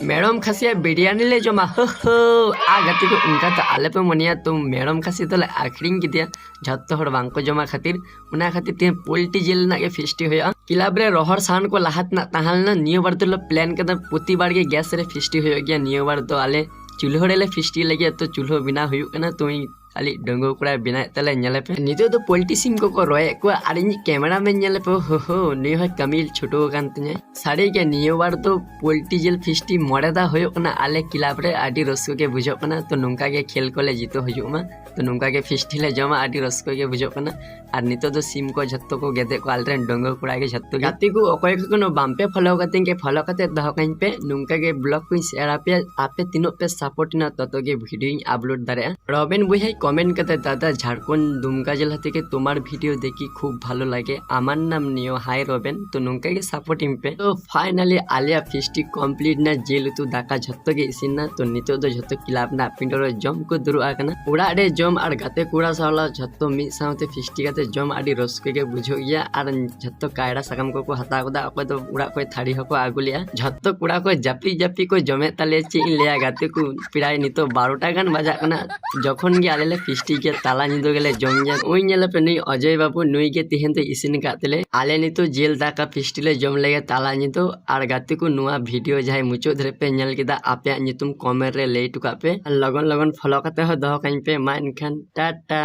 मेरम खासिया बिरयानी ले जमा हो आ गति को उनका तो आले पे मनिया तुम मेरम खासी तो आखिरी गिदिया झत्तो हर बांको जमा खातिर उना खातिर ते पोल्ट्री जिल ना के फिस्टी होया क्लब रे रोहर सान को लाहत ना ताहल ना नियो बार तो प्लान के प्रति बार के गैस रे फिस्टी हो गया नियो बार तो आले चूल्हो रे फिस्टी लगे तो चूल्हो बिना हुई कना तुई खाली डंगो कुड़ा बिना तले नेले पे नितो तो पोल्ट्री सिम को रोए को आर कैमरा में नेले पे हो नि हो कमी छोटो कान तने साड़ी के नियो बार तो पोल्ट्री जिल फिस्टी मरेदा होयो कना आले क्लब रे आडी रसको के बुझो कना तो नोंका के खेल को ले जीतो होयो मा तो नोंका के फिस्टी ले जमा आडी रसको के बुझो कना और नितो तो सिम को झत्तो को गेदे को आलरे डंगो कुड़ा के झत्तो गाती को अकोय को बाम्पे फॉलो करते दह कहीं पे नोंका के ब्लॉग को शेयर आपे तीनों पे सपोर्ट ना ततो के वीडियो अपलोड दारे रॉबिन बुझाई कमेंट करते दादा झारखंड दुमका जिला থেকে তোমার ভিডিও দেখি খুব ভালো লাগে আমার নাম নিও হাই রবেন তো নঙ্কা के सपोर्टिंग पे तो फाइनली आलिया फिस्टी कंप्लीट ना जेल तू दाका झत्तो के इसिन ना तो नितो दो झत्तो किलाब ना पिंडो जम को दुरु आकना उड़ा रे जम और गाते कुड़ा सावला झत्तो मी सावते फिस्टी गाते जम आडी रसके के बुझो गया और झत्तो कायड़ा सकम को हता कोदा अको तो उड़ा को थाड़ी हको आगुलिया झत्तो कुड़ा को जापी जापी को जमे तले ची लिया गाते को प्राय नितो 12टा गान बजा कना जखन गे आले फिस्टी के ताला निदो गेले जम जान ओई नेले पे नुई अजय बाबू नुई के तिहेन तो इसिन कातले आले नितो जेल दाका फिस्टी ले जम लेगे ताला नितो और गाते को नुआ वीडियो जाय मुचो धरे पे नेल केदा आपे नितुम कमेंट रे ले टुका पे लगन लगन फॉलो करते हो दह कहीं पे मा इनखान टाटा।